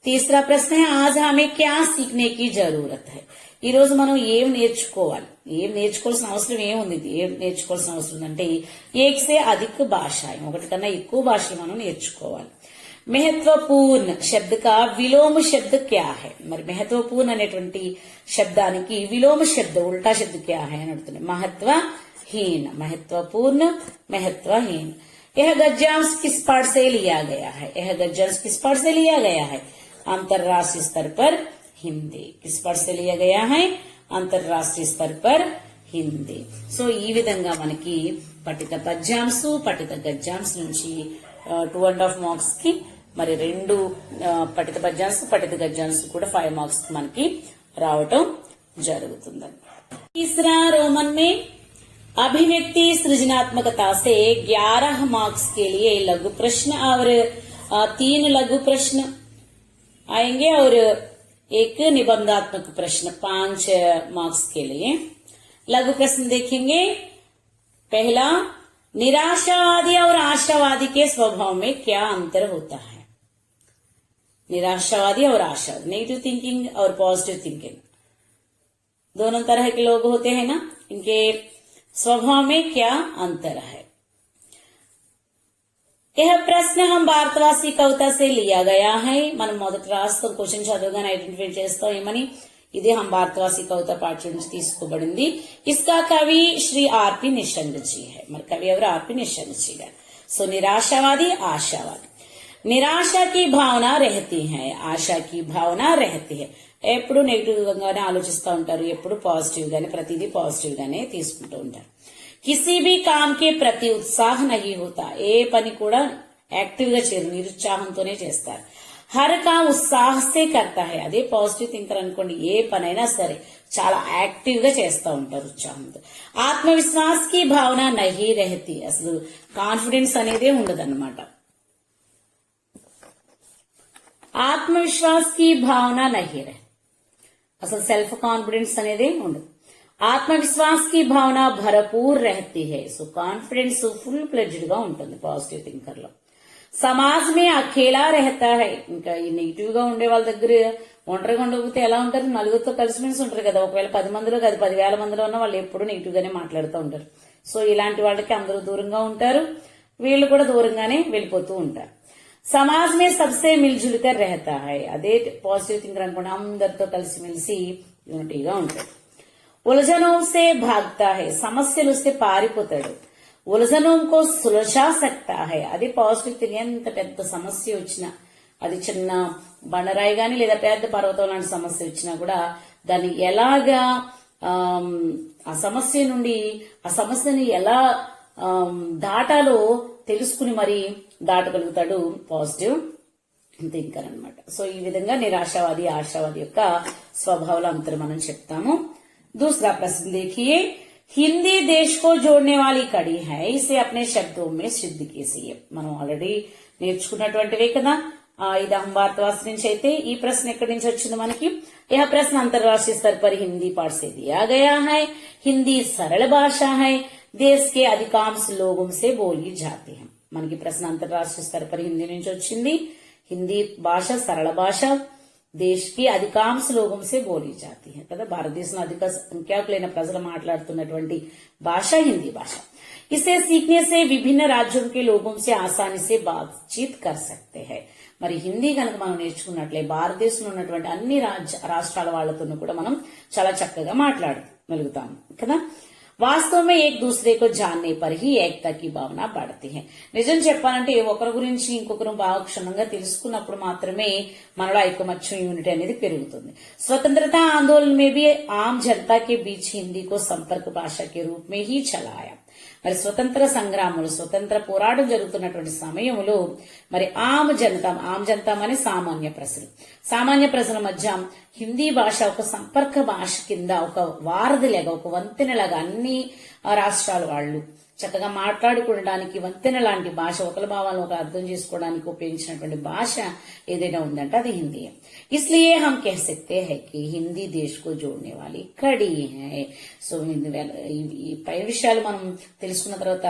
S1: तीसरा प्रश्न है, आज हमें क्या सीखने की जरूरत है? ఈ రోజు మనం ఏం నేర్చుకోవాలి, ఏం నేర్చుకోవాల్సిన అవసరం ఏముంది, ఏం నేర్చుకోవాల్సిన అవసరం ఉందంటే ఏక్ సే అధిక్ భాష, ఒకటి కన్నా ఎక్కువ భాషలు మనం నేర్చుకోవాలి. महत्वपूर्ण शब्द का विलोम शब्द क्या है, మరి महत्वपूर्ण అనేటువంటి శబ్దానికి విలోమ శబ్ద ఉల్టా శబ్ద क्या है అని అడుగుతున్నాయి. महत्वहीन, महत्वपूर्ण, महत्वहीन. यह गद्यांश किस पाठ से लिया गया है, यह गद्यांश किस पाठ से लिया गया है, अंतरराष्ट्रीय स्तर पर हिंदी. किस पाठ से लिया गया है, अंतरराष्ट्रीय स्तर पर హిందీ. సో ఈ విధంగా మనకి పఠిత పద్యాంశు పఠిత గద్యాంశ నుంచి 2.5 మార్క్స్ కి, మరి 2 పఠిత పద్యాంశ పఠిత గద్యాంశ కూడా 5 మార్క్స్ కి మనకి రావటం జరుగుతుంది. तीसरा रोमन में अभिव्यक्ति सृजनात्मकता से 11 मार्क्स के लिए लघु प्रश्न और 3 लघु प्रश्न आएंगे और एक निबंधात्मक प्रश्न 5 मार्क्स के लिए. लघु प्रश्न देखेंगे. पहला, निराशावादी और आशावादी के स्वभाव में क्या अंतर होता है. निराशावादी और आशावादी, नेगेटिव थिंकिंग और पॉजिटिव थिंकिंग दोनों तरह के लोग होते हैं ना, इनके स्वभाव में क्या अंतर है. यह प्रश्न हम भारतवासी कविता से लिया गया है. మనం మొదట రాస్తాం, క్వశ్చన్ చదవగానే ఐడెంటిఫై చేస్తాం ఏమని, ఇదే हम भारतवासी కవిత పాఠ్యం నుంచి తీసుకోబడింది. इसका कवि श्री आरपी निशंग जी है. మరి కవి ఎవరు, ఆర్పి నిశంగ్ जी గారు. సో నిరాశావాदी ఆశావాदी. నిరాశ की भावना रहती है, आशा की भावना रहती है. ఎప్పుడు నెగిటివ్ గానే ఆలోచిస్తూ ఉంటారు, ఎప్పుడు పాజిటివ్ గానే, ప్రతిదీ పాజిటివ్ గానే తీసుకుంటూ ఉంటారు. किसी भी काम के प्रति उत्साह नहीं होता, ఏ పని కూడా యాక్టివ్ గా చేయరు, నిరుత్సాహంతోనే చేస్తారు. హర్ కామ్ ఉత్సాహ సే కర్తా హై, అదే పాజిటివ్ థింకర్ అనుకోండి, ఏ పనైనా సరే చాలా యాక్టివ్ గా చేస్తూ ఉంటారు ఉత్సాహంతో. ఆత్మవిశ్వాస్ కి భావన నహీ రహతి, అసలు కాన్ఫిడెన్స్ అనేదే ఉండదన్నమాట. ఆత్మవిశ్వాస్ కి భావన నహీ రహతి, అసలు సెల్ఫ్ కాన్ఫిడెన్స్ అనేది ఉండదు. ఆత్మవిశ్వాస్ కి భావన భరపూర్ రహతి హై, సో కాన్ఫిడెన్స్ ఫుల్ ప్లెడ్జ్డ్ గా ఉంటుంది పాజిటివ్ థింకర్ లో. సమాజ్ మే అఖేలా రహతా హై, ఇంకా ఈ నెగిటివ్ గా ఉండే వాళ్ళ దగ్గర ఒంటరిగా ఉండకపోతే ఎలా ఉంటారు, నలుగురితో కలిసిమెలిసి ఉంటారు కదా. ఒకవేళ 10 మందిలో కాదు 10,000 మందిలో ఉన్న వాళ్ళు ఎప్పుడు నెగిటివ్ గానే మాట్లాడుతూ ఉంటారు. సో ఇలాంటి వాళ్ళకి అందరూ దూరంగా ఉంటారు, వీళ్ళు కూడా దూరంగానే వెళ్ళిపోతూ ఉంటారు. సమాజ్ మే సబ్సే మిల్జుల్ కర్ రహతా హై, అదే పాజిటివ్ థింకర్ అనుకోండి, అందరితో కలిసిమెలిసి యూనిటీగా ఉంటాడు. ఉలజనోం సే భాగ్తా హై, సమస్యలు వస్తే పారిపోతాడు. ఉలజనోం కో సులజా సక్తా హై, అది పాజిటివ్ థింగ్. ఎంత పెద్ద సమస్య వచ్చినా, అది చిన్న బండరాయి గాని లేదా పెద్ద పర్వతం లాంటి సమస్య వచ్చినా కూడా దాన్ని ఎలాగా ఆ సమస్యని ఎలా దాటాలో తెలుసుకుని మరి దాటగలుగుతాడు పాజిటివ్ థింకర్ అన్నమాట. సో ఈ విధంగా నిరాశావాది ఆశావాది యొక్క స్వభావాల అంతరం మనం చెప్తాము. दूसरा प्रश्न देखिए. हिंदी देश को जोड़ने वाली कड़ी है, इसे अपने शब्दों में सिद्ध कीजिए. మనం ఆల్రెడీ నేర్చుకున్నటువంటివే కదా. ఇది हम भारतवासी నుంచి అయితే ఈ ప్రశ్న ఎక్కడి నుంచి వచ్చింది మనకి. यह प्रश्न अंतर्राष्ट्रीय स्तर पर हिंदी पाठ से दिया गया है. हिंदी सरल भाषा है, देश के अधिकांश लोगों से बोली जाती है. మనకి ప్రశ్న अंतर्राष्ट्रीय स्तर पर हिंदी నుంచి వచ్చింది. హిందీ భాష సరళ భాష, దేశ్ కి అధికాంశ లోగం సే బోలీ జాతి హై కదా. భారతదేశంలో అధిక సంఖ్యాకులైన ప్రజలు మాట్లాడుతున్నటువంటి భాష హిందీ భాష. इसे सीखने से विभिन्न राज्यों के लोगों से आसानी से बातचीत कर सकते हैं. మరి హిందీ కనుక మనం నేర్చుకున్నట్లే భారతదేశంలో ఉన్నటువంటి అన్ని రాష్ట్రాల వాళ్లతో కూడా మనం చాలా చక్కగా మాట్లాడగలుగుతాం కదా. వాస్తవ में एक दूसरे को जानने पर ही एकता की भावना बढ़ती है. నిజం చెప్పాలంటే ఒకరి గురించి ఇంకొకరు బాగా క్షుణ్ణంగా తెలుసుకున్నప్పుడు మాత్రమే మనలో ఐకమత్యం యూనిటీ అనేది పెరుగుతుంది. स्वतंत्रता आंदोलन में भी आम जनता के बीच हिंदी को संपर्क भाषा के रूप में ही चलाया. మరి స్వతంత్ర సంగ్రామంలో స్వతంత్ర పోరాటం జరుగుతున్నటువంటి సమయంలో మరి ఆమ్ జనతా అనే సామాన్య ప్రజల మధ్య హిందీ భాష ఒక సంపర్క భాష కింద, ఒక వారధిలాగా, ఒక వంతెనలాగా అన్ని రాష్ట్రాల వాళ్ళు చక్కగా మాట్లాడుకోవడానికి వంతెన లాంటి భాష, ఒకరి భావాలను ఒక అర్థం చేసుకోవడానికి ఉపయోగించినటువంటి భాష ఏదైనా ఉందంటే అది హిందీ. इसलिए हम कह सकते हैं कि हिंदी देश को जोड़ने वाली कड़ी है. సో ఈ పై విషయాలు మనం తెలుసుకున్న తర్వాత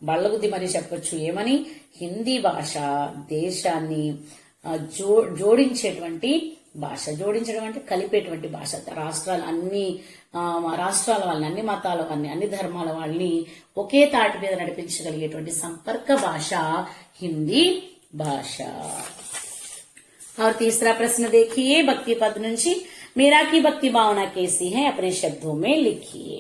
S1: బళ్ళగుద్ది మరి చెప్పొచ్చు ఏమని, హిందీ భాష దేశాన్ని జోడించేటువంటి భాష. జోడించడం అంటే కలిపేటువంటి భాష. రాష్ట్రాల అన్ని రాష్ట్రాల వాళ్ళని, అన్ని మతాల వాళ్ళని, అన్ని ధర్మాల వాళ్ళని ఒకే తాటి మీద నడిపించగలిగేటువంటి సంపర్క భాష హిందీ భాష. और तीसरा प्रश्न देखिए भक्ति पद नुंची मेरा की भक्ति भावना कैसी है अपने शब्दों में लिखिए।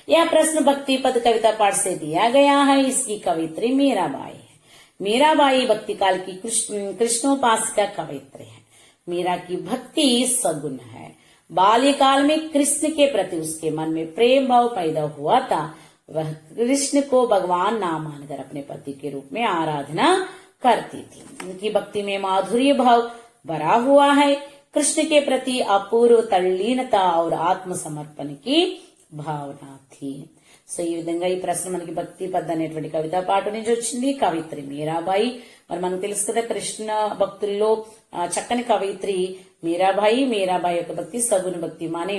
S1: यह प्रश्न भक्ति पद कविता पाठ से दिया गया है। इसकी कवित्री मीराबाई है। मीराबाई भक्ति काल की कृष्णोपासिका कवित्री है। मीरा की भक्ति सगुण है। बाल्यकाल में कृष्ण के प्रति उसके मन में प्रेम भाव पैदा हुआ था। वह कृष्ण को भगवान नाम मानकर अपने पति के रूप में आराधना करती थी। उनकी भक्ति में माधुर्य भाव भरा हुआ है। कृष्ण के प्रति अपूर्व तल्लीनता और आत्मसमर्पण की భావన थी। సో ఈ విధంగా ఈ ప్రశ్న మనకి భక్తి పద్ అనేటువంటి కవితా పాట నుంచి వచ్చింది. కవిత్రి మీరాబాయి. మరి మనకు తెలుసు కదా కృష్ణ భక్తుల్లో చక్కని కవిత్రి మీరాబాయి. మీరాబాయి యొక్క భక్తి సగుణ భక్తి, మానే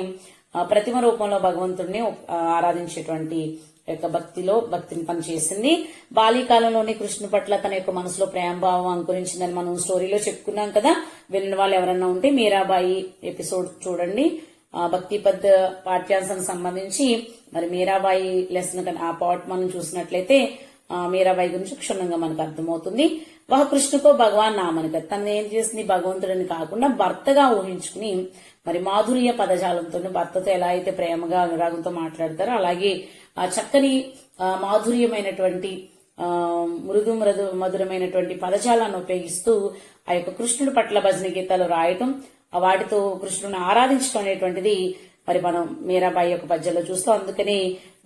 S1: ప్రతిమ రూపంలో భగవంతుడిని ఆరాధించేటువంటి యొక్క భక్తిని పనిచేసింది. బాల్యకాలంలోనే కృష్ణు పట్ల తన యొక్క మనసులో ప్రేమభావం అంకురించిందని మనం స్టోరీలో చెప్పుకున్నాం కదా. విన్న వాళ్ళు ఎవరన్నా ఉంటే మీరాబాయి ఎపిసోడ్ చూడండి. భక్తి పద్ పాఠ్యాంశానికి సంబంధించి మరి మీరాబాయి లెసన్ ఆ పార్ట్ మనం చూసినట్లయితే మీరాబాయి గురించి క్షుణ్ణంగా మనకు అర్థమవుతుంది. వహ కృష్ణుకో భగవాన్ నామని తను ఏం చేసింది, భగవంతుడిని కాకుండా భర్తగా ఊహించుకుని మరి మాధుర్య పదజాలంతో భర్తతో ఎలా అయితే ప్రేమగా అనురాగంతో మాట్లాడతారో అలాగే ఆ చక్కని మాధుర్యమైనటువంటి మధురమైనటువంటి పదజాలాన్ని ఉపయోగిస్తూ ఆ యొక్క కృష్ణుడి పట్ల భజన గీతాలు రాయటం, వాటితో కృష్ణుని ఆరాధించడం అనేటువంటిది మరి మనం మీరాబాయి యొక్క పద్యంలో చూస్తాం. అందుకని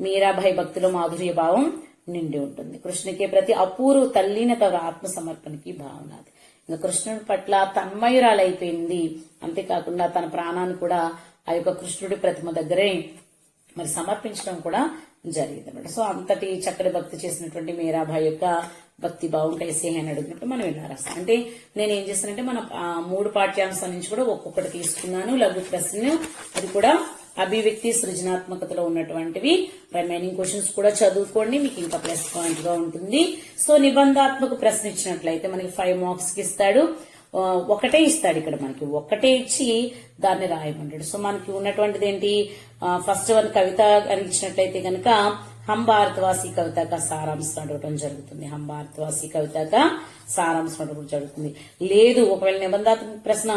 S1: మీరాబాయి భక్తిలో మాధుర్య భావం నిండి ఉంటుంది. కృష్ణునికి ప్రతి అపూర్వ తల్లీనత ఆత్మ సమర్పణకి భావన. ఇంకా కృష్ణుడి పట్ల తన్మయురాలైపోయింది. అంతేకాకుండా తన ప్రాణాన్ని కూడా ఆ యొక్క కృష్ణుడి ప్రతిమ దగ్గరే మరి సమర్పించడం కూడా జరిగింది అనమాట. సో అంతటి చక్కటి భక్తి చేసినటువంటి మీరాబాయి యొక్క భక్తి భావం కైసే అని అడిగినప్పుడు మనం ఇలా రాస్తాం. అంటే నేను ఏం చేస్తానంటే మన 3 పాఠ్యాంశాల నుంచి కూడా ఒక్కొక్కటి తీసుకున్నాను. లఘు ప్రశ్నలు, అది కూడా అభివ్యక్తి సృజనాత్మకతలో ఉన్నటువంటివి. రిమైనింగ్ క్వశ్చన్స్ కూడా చదువుకోండి, మీకు ఇంకా ప్లస్ పాయింట్ గా ఉంటుంది. సో నిబంధాత్మక ప్రశ్న ఇచ్చినట్లయితే మనకి 5 మార్క్స్ కి ఇస్తాడు. ఒకటే ఇస్తాడు ఇక్కడ మనకి, ఒక్కటే ఇచ్చి దాన్ని రాయమంటాడు. సో మనకి ఉన్నటువంటిది ఏంటి, ఫస్ట్ వన్ కవిత అని ఇచ్చినట్లయితే కనుక हम भारतवासी कविता का సారాంశం అడగడం జరుగుతుంది. हम भारतवासी कविता का సారాంశం అడగడం జరుగుతుంది. లేదు ఒకవేళ నిబంధాత్మక ప్రశ్న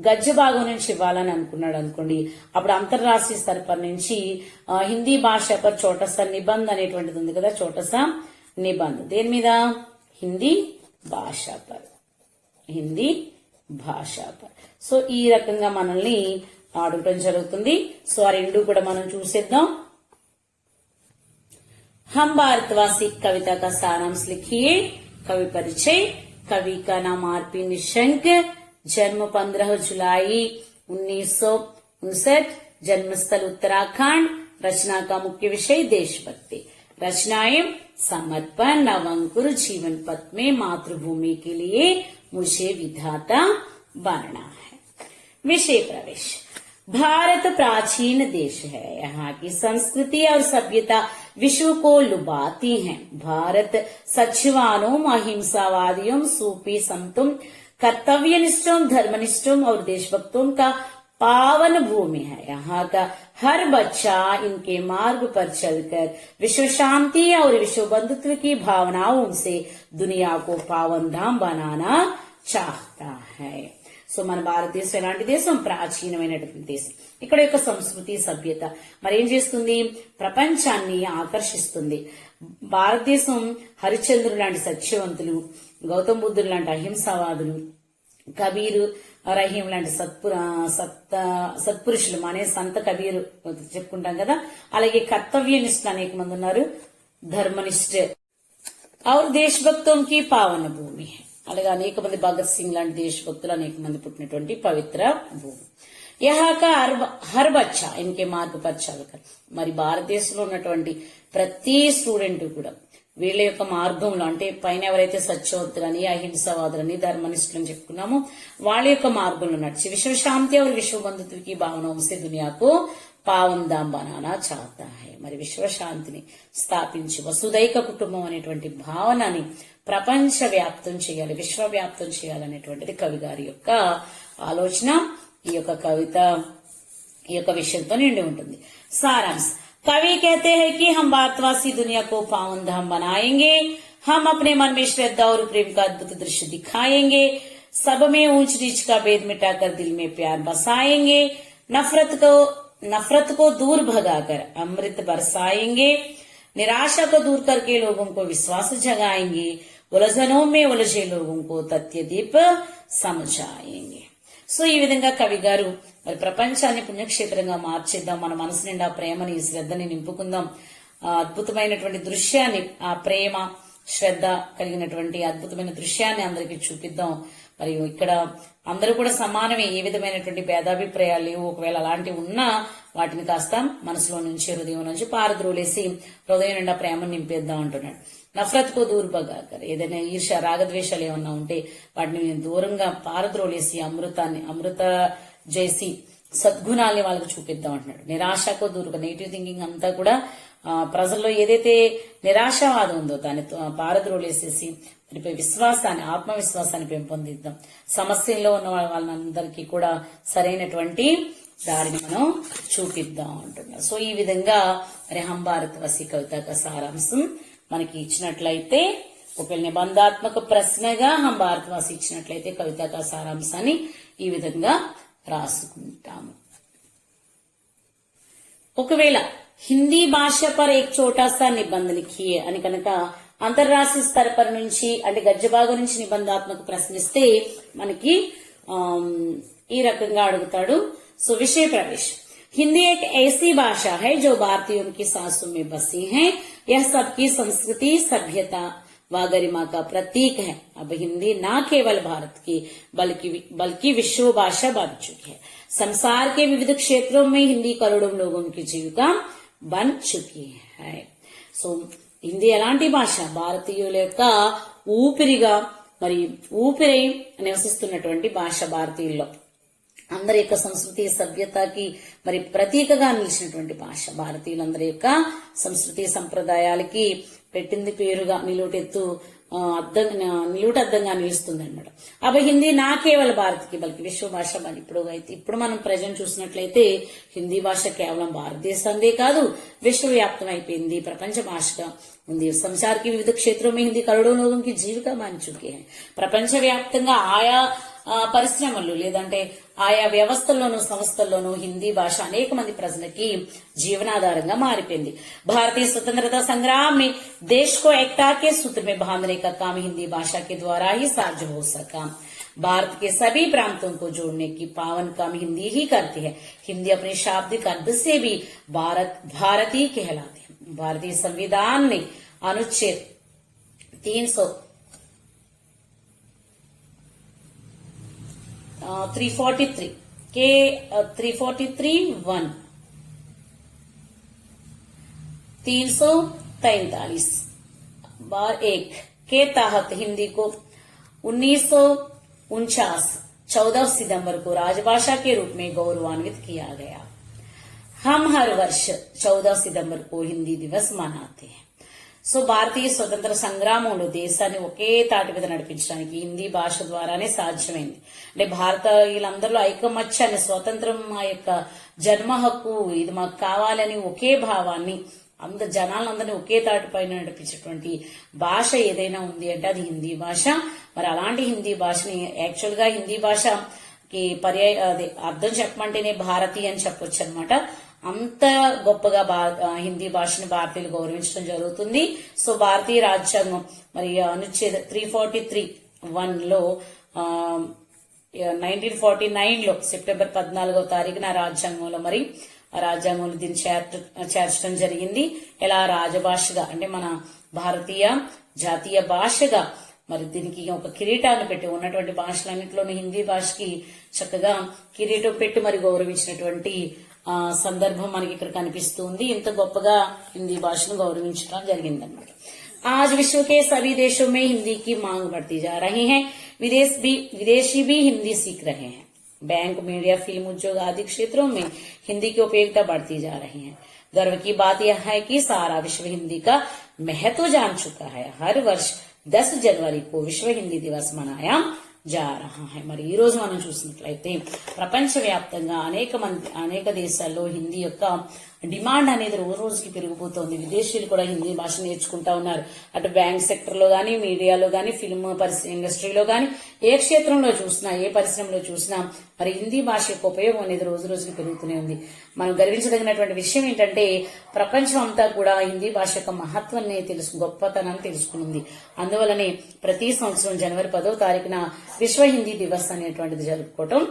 S1: గద్య భాగం నుంచి ఇవ్వాలని అనుకున్నాడు అనుకోండి, అప్పుడు అంతర్రాష్ట్రీయ స్థాయి నుంచి హిందీ భాష పర్ చోటసా నిబంధ్ అనేటువంటిది ఉంది కదా, చోటసా నిబంధ్ దేని మీద, హిందీ భాష పర్, హిందీ భాష పర్. సో ఈ రకంగా మనల్ని అడగడం జరుగుతుంది. సో ఆ రెండు కూడా మనం చూసేద్దాం. हम भारतवासी कविता का सारांश लिखिए। कवि परिचय। कवि का नाम आरपी निशंक, जन्म 15 जुलाई 1959, जन्मस्थल उत्तराखंड। रचना का मुख्य विषय देशभक्ति। रचनाएं समर्पण, नवंकुर, जीवन पथ में मातृभूमि के लिए मुझे विधाता बनना है। विषय प्रवेश। भारत प्राचीन देश है। यहाँ की संस्कृति और सभ्यता विश्व को लुभाती है। भारत सच्चिवानों, अहिंसावादियों, सूफी संतों, कर्तव्यनिष्ठों, धर्मनिष्ठों और देशभक्तों का पावन भूमि है। यहाँ का हर बच्चा इनके मार्ग पर चलकर विश्व शांति और विश्व बंधुत्व की भावनाओं से दुनिया को पावन धाम बनाना चाहता है। సో మన భారతదేశం ఎలాంటి దేశం, ప్రాచీనమైనటువంటి దేశం. ఇక్కడ యొక్క సంస్కృతి సభ్యత మరి ఏం చేస్తుంది, ప్రపంచాన్ని ఆకర్షిస్తుంది. భారతదేశం హరిశ్చంద్రుడు లాంటి సత్యవంతులు, గౌతమ బుద్ధుడు లాంటి అహింసావాదులు, కబీరు రహీం లాంటి సత్పురుషులు, మన సంత కబీరు చెప్పుకుంటాం కదా. అలాగే కర్తవ్యనిష్ఠ అనేక మంది ఉన్నారు, ధర్మనిష్ఠ और देशभक्तों की पावन भूमि है. అలాగే అనేక మంది భగత్ సింగ్ లాంటి దేశభక్తులు అనేక మంది పుట్టినటువంటి పవిత్ర భూమి. యహాకా హర్ బచ్చా ఇన్కే మార్గ పర్ చల్కర్. మరి భారతదేశంలో ఉన్నటువంటి ప్రతి స్టూడెంట్ కూడా వీళ్ళ యొక్క మార్గంలో, అంటే పైన ఎవరైతే సత్యవంతులని, అహింసావాదులని, ధర్మనిష్ఠులని చెప్పుకున్నామో వాళ్ళ యొక్క మార్గంలో నడిచి విశ్వ శాంతి और విశ్వ బంధుత్వకి భావన से దునియాకు పావన్ ధామ్ బనానా చాహతా హై. మరి విశ్వశాంతిని స్థాపించి వసుదైక కుటుంబం అనేటువంటి భావనని ప్రపంచ వ్యాప్తం చేయాలి, విశ్వవ్యాప్తం చేయాలనేటువంటిది కవి గారి యొక్క ఆలోచన. ఈ యొక్క కవిత ఈ యొక్క విషయంతో నిండి ఉంటుంది. సారాంశ్. कवि कहते हैं कि हम भारतवासी दुनिया को पावन धाम बनाएंगे, हम अपने मन में श्रद्धा और प्रेम का अद्भुत दृश्य दिखाएंगे, सब में ऊंच नीच का भेद मिटाकर दिल में प्यार बसाएंगे, नफरत को दूर भगाकर अमृत बरसाएंगे, निराशा को दूर करके लोगों को विश्वास जगाएंगे, उलझनों में उलझे लोगों को तथ्य दीप समझाएंगे. సో ఈ విధంగా కవి గారు మరి ప్రపంచాన్ని పుణ్యక్షేత్రంగా మార్చేద్దాం, మన మనసు నిండా ప్రేమని శ్రద్ధని నింపుకుందాం, అద్భుతమైనటువంటి దృశ్యాన్ని, ఆ ప్రేమ శ్రద్ధ కలిగినటువంటి అద్భుతమైన దృశ్యాన్ని అందరికీ చూపిద్దాం. మరియు ఇక్కడ అందరూ కూడా సమానమే, ఏ విధమైనటువంటి భేదాభిప్రాయాలు లేవు. ఒకవేళ అలాంటివి ఉన్నా వాటిని కాస్త మనసులో నుంచి హృదయం నుంచి పారద్రోలేసి హృదయం నిండా ప్రేమను నింపేద్దాం అంటున్నాడు. నఫరత్ కో దూర్ భగాకర్, ఏదైనా ఈర్ష రాగద్వేషాలు ఏమన్నా ఉంటే వాటిని దూరంగా పారద్రోలేసి అమృత చేసి సద్గుణాల్ని వాళ్ళకి చూపిద్దాం అంటున్నాడు. నిరాశకు దూరంగా నెగిటివ్ థింకింగ్ అంతా కూడా ప్రజల్లో ఏదైతే నిరాశావాదం ఉందో దాన్ని పారద్రోలేసేసి వారిపై విశ్వాసాన్ని, ఆత్మవిశ్వాసాన్ని పెంపొందిద్దాం. సమస్యల్లో ఉన్న వాళ్ళందరికీ కూడా సరైనటువంటి దారిని మనం చూపిద్దాం అంటున్నాం. సో ఈ విధంగా మరి హం భారతవాసి కవిత సారాంశం మనకి ఇచ్చినట్లయితే, ఒకవేళ నిబంధాత్మక ప్రశ్నగా హం భారతవాసి ఇచ్చినట్లయితే కవిత సారాంశాన్ని ఈ విధంగా రాసుకుంటాము. ఒకవేళ హిందీ భాష పర్ ఏక్ చోటా సా నిబంధ లిఖియే అని కనుక అంతర్రాష్ట్రీయ స్तर पर నుంచి అంటే గద్య భాగం నుంచి నిబంధాత్మక ప్రశ్నిస్తే మనకి ఈ రకంగా అడుగుతాడు. సో విషయ ప్రవేశ. हिंदी एक ऐसी भाषा है जो भारतीयों की सांसों में बसी है, यह सबकी संस्कृति, सभ्यता व गरिमा का प्रतीक है. अब हिंदी न केवल भारत की बल्कि विश्व भाषा बन चुकी है. संसार के विविध क्षेत्रों में हिंदी करोड़ों लोगों की जीविका बन चुकी है. సో హిందీ ఎలాంటి భాష, భారతీయుల యొక్క ఊపిరిగా మరి ఊపిరై నివసిస్తున్నటువంటి భాష, భారతీయుల్లో అందరి యొక్క సంస్కృతి సభ్యతకి మరి ప్రతీకగా నిలిచినటువంటి భాష, భారతీయులందరి యొక్క సంస్కృతి సంప్రదాయాలకి పెట్టింది పేరుగా నిలుటద్దంగా నిలుస్తుంది అనమాట. అవి హిందీ నా కేవలం భారత్కి బల్కి విశ్వ భాష. ఇప్పుడు మనం ప్రజెంట్ చూసినట్లయితే హిందీ భాష కేవలం భారతదేశందే కాదు, విశ్వవ్యాప్తం అయిపోయింది, ప్రపంచ భాషగా ఉంది. సంసార్కి వివిధ క్షేత్రంలో హిందీ కరోడో లోగంకి జీవిక బన్ చుకే హై. ప్రపంచవ్యాప్తంగా ఆయా పరిశ్రమలు లేదంటే ఆయా వ్యవస్థల్లోనూ సంస్థల్లోనూ హిందీ భాష అనేక మంది ప్రజలకి జీవనాధారంగా మారిపోయింది. भारतीय स्वतंत्रता संग्राम में देश को एकता के सूत्र में बांधने का काम हिंदी भाषा के द्वारा ही साध्य हो सका. भारत के सभी प्रांतों को जोड़ने की पावन काम हिंदी ही करती है. हिंदी अपने शाब्दिक अर्थ से भी भारतीय कहलाती है. भारतीय संविधान ने अनुच्छेद 343 के 343(1) 343(1) के तहत हिंदी को 1949 14 सितंबर को राजभाषा के रूप में गौरवान्वित किया गया. हम हर वर्ष 14 सितंबर को हिंदी दिवस मनाते हैं. సో భారతీయ స్వతంత్ర సంగ్రామంలో దేశాన్ని ఒకే తాటి మీద నడిపించడానికి హిందీ భాష ద్వారానే సాధ్యమైంది. అంటే భారతీయులందరిలో ఐకమత్యాన్ని, స్వతంత్రం మా యొక్క జన్మ హక్కు, ఇది మాకు కావాలని ఒకే భావాన్ని జనాలందరినీ ఒకే తాటిపైన నడిపించేటువంటి భాష ఏదైనా ఉంది అంటే అది హిందీ భాష. మరి అలాంటి హిందీ భాషని యాక్చువల్ గా హిందీ భాషకి అర్థం చెప్పమంటేనే భారతీయ అని చెప్పొచ్చు అనమాట. అంత గొప్పగా హిందీ భాషని భారతీయులు గౌరవించడం జరుగుతుంది. సో భారతీయ రాజ్యాంగం మరి అనుచ్ఛేద 343(1) లో 1949 లో సెప్టెంబర్ 14వ తారీఖున రాజ్యాంగంలో దీన్ని చేర్చడం జరిగింది. ఎలా రాజభాషగా అంటే మన భారతీయ జాతీయ భాషగా మరి దీనికి ఒక కిరీటాన్ని పెట్టి ఉన్నటువంటి భాషలన్నింటిలోనూ హిందీ భాషకి చక్కగా కిరీటం పెట్టి మరి గౌరవించినటువంటి సందర్భం మనకి ఇక్కడ కనిపిస్తుంది. ఇంత గొప్పగా హిందీ భాషను గౌరవించడం జరిగిందన్నమాట. आज विश्व के सभी देशों में हिंदी की मांग बढ़ती जा रही है. विदेशी भी हिंदी सीख रहे हैं. बैंक, मीडिया, फिल्म उद्योग आदि क्षेत्रों में हिंदी की उपयोगिता बढ़ती जा रही है. गर्व की बात यह है कि सारा विश्व हिंदी का महत्व जान चुका है. हर वर्ष 10 जनवरी को विश्व हिंदी दिवस मनाया जा रहा है। మరి ఈ రోజు మనం చూసినట్లయితే ప్రపంచవ్యాప్తంగా అనేక దేశాల్లో హిందీ యొక్క డిమాండ్ అనేది రోజు రోజుకి పెరిగిపోతోంది. విదేశీయులు కూడా హిందీ భాష నేర్చుకుంటా ఉన్నారు. అటు బ్యాంక్ సెక్టర్ లో గానీ, మీడియాలో గానీ, ఫిల్మ్ ఇండస్ట్రీలో గానీ, ఏ క్షేత్రంలో చూసినా, ఏ పరిశ్రమలో చూసినా మరి హిందీ భాష యొక్క ఉపయోగం అనేది రోజు రోజుకి పెరుగుతూనే ఉంది. మనం గర్వించదగినటువంటి విషయం ఏంటంటే ప్రపంచం అంతా కూడా హిందీ భాష యొక్క మహత్వాన్ని గొప్పతనాన్ని తెలుసుకుంది. అందువలనే ప్రతి సంవత్సరం జనవరి 10వ తారీఖున విశ్వ హిందీ దివస్ అనేటువంటిది జరుపుకోవటం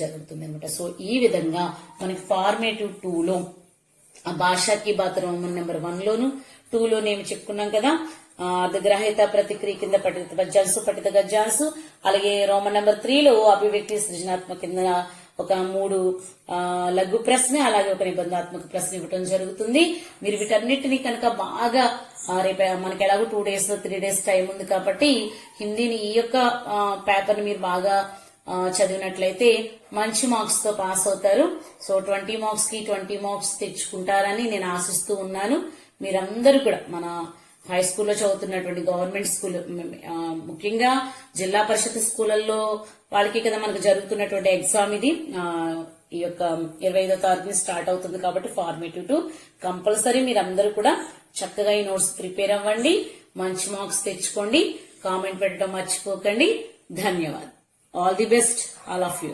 S1: జరుగుతుంది అనమాట. సో ఈ విధంగా మనకి ఫార్మేటివ్ 2లో ఆ భాషకి బాత్ రోమన్ నెంబర్ 1 లోను 2 లోనేమి చెప్పుకున్నాం కదా, అర్ధగ్రాహ్యత ప్రతిక్రియ కింద పఠిత పద్యాంశు పఠిత గద్యాంశు, అలాగే రోమన్ నెంబర్ 3లో అభివ్యక్తి సృజనాత్మక కింద ఒక 3 లఘు ప్రశ్న, అలాగే ఒక నిబంధాత్మక ప్రశ్న ఇవ్వటం జరుగుతుంది. మీరు వీటన్నిటిని కనుక బాగా రేపు మనకి ఎలాగో 2 days 3 days టైం ఉంది కాబట్టి హిందీని ఈ యొక్క పేపర్ ని మీరు బాగా చదివినట్లయితే మంచి మార్క్స్ తో పాస్ అవుతారు. సో 20 మార్క్స్ కి 20 మార్క్స్ తెచ్చుకుంటారని నేను ఆశిస్తూ ఉన్నాను. మీరందరూ కూడా మన హై స్కూల్లో చదువుతున్నటువంటి గవర్నమెంట్ స్కూల్, ముఖ్యంగా జిల్లా పరిషత్ స్కూళ్లలో వాళ్ళకి కదా మనకు జరుగుతున్నటువంటి ఎగ్జామ్ ఇది. ఈ యొక్క 25వ తారీఖున స్టార్ట్ అవుతుంది కాబట్టి ఫార్మేటివ్ 2 కంపల్సరీ మీరందరూ కూడా చక్కగా ఈ నోట్స్ ప్రిపేర్ అవ్వండి, మంచి మార్క్స్ తెచ్చుకోండి, కామెంట్ పెట్టడం మర్చిపోకండి. ధన్యవాదాలు. All the best, all of you.